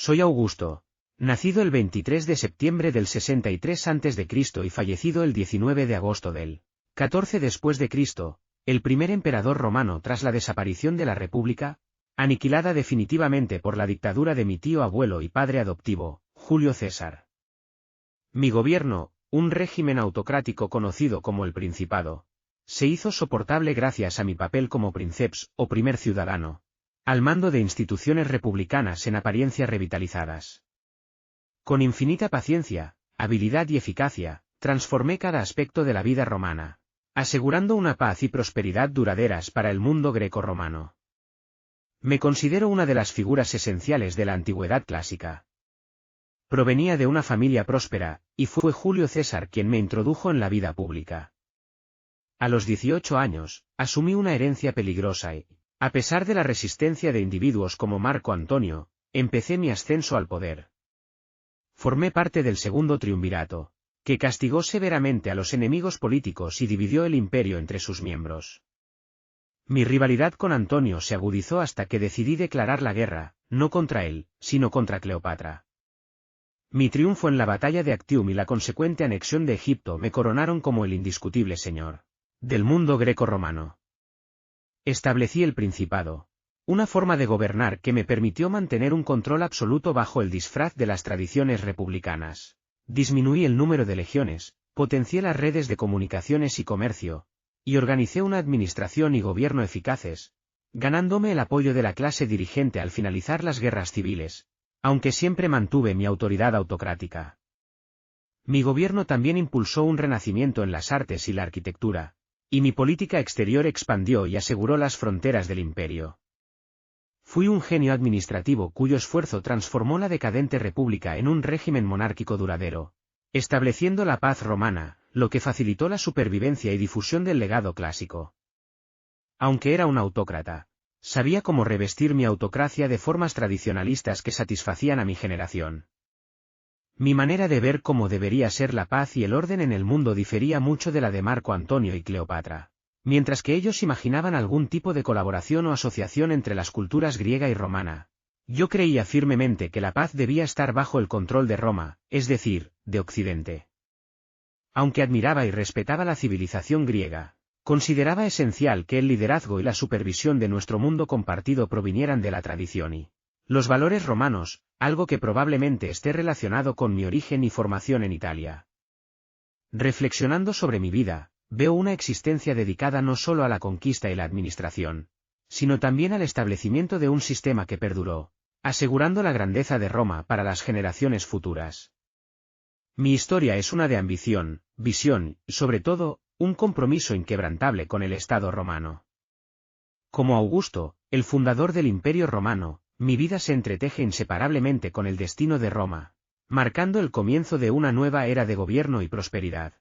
Soy Augusto, nacido el 23 de septiembre del 63 a.C. y fallecido el 19 de agosto del 14 después de Cristo, el primer emperador romano tras la desaparición de la República, aniquilada definitivamente por la dictadura de mi tío abuelo y padre adoptivo, Julio César. Mi gobierno, un régimen autocrático conocido como el Principado, se hizo soportable gracias a mi papel como princeps o primer ciudadano, al mando de instituciones republicanas en apariencia revitalizadas. Con infinita paciencia, habilidad y eficacia, transformé cada aspecto de la vida romana, asegurando una paz y prosperidad duraderas para el mundo greco-romano. Me considero una de las figuras esenciales de la antigüedad clásica. Provenía de una familia próspera, y fue Julio César quien me introdujo en la vida pública. A los 18 años, asumí una herencia peligrosa y, a pesar de la resistencia de individuos como Marco Antonio, empecé mi ascenso al poder. Formé parte del segundo triunvirato, que castigó severamente a los enemigos políticos y dividió el imperio entre sus miembros. Mi rivalidad con Antonio se agudizó hasta que decidí declarar la guerra, no contra él, sino contra Cleopatra. Mi triunfo en la batalla de Actium y la consecuente anexión de Egipto me coronaron como el indiscutible señor del mundo greco-romano. Establecí el Principado, una forma de gobernar que me permitió mantener un control absoluto bajo el disfraz de las tradiciones republicanas. Disminuí el número de legiones, potencié las redes de comunicaciones y comercio, y organicé una administración y gobierno eficaces, ganándome el apoyo de la clase dirigente al finalizar las guerras civiles, aunque siempre mantuve mi autoridad autocrática. Mi gobierno también impulsó un renacimiento en las artes y la arquitectura, y mi política exterior expandió y aseguró las fronteras del imperio. Fui un genio administrativo cuyo esfuerzo transformó la decadente república en un régimen monárquico duradero, estableciendo la paz romana, lo que facilitó la supervivencia y difusión del legado clásico. Aunque era un autócrata, sabía cómo revestir mi autocracia de formas tradicionalistas que satisfacían a mi generación. Mi manera de ver cómo debería ser la paz y el orden en el mundo difería mucho de la de Marco Antonio y Cleopatra, mientras que ellos imaginaban algún tipo de colaboración o asociación entre las culturas griega y romana. Yo creía firmemente que la paz debía estar bajo el control de Roma, es decir, de Occidente. Aunque admiraba y respetaba la civilización griega, consideraba esencial que el liderazgo y la supervisión de nuestro mundo compartido provinieran de la tradición y los valores romanos, algo que probablemente esté relacionado con mi origen y formación en Italia. Reflexionando sobre mi vida, veo una existencia dedicada no solo a la conquista y la administración, sino también al establecimiento de un sistema que perduró, asegurando la grandeza de Roma para las generaciones futuras. Mi historia es una de ambición, visión y, sobre todo, un compromiso inquebrantable con el Estado romano. Como Augusto, el fundador del Imperio Romano, mi vida se entreteje inseparablemente con el destino de Roma, marcando el comienzo de una nueva era de gobierno y prosperidad.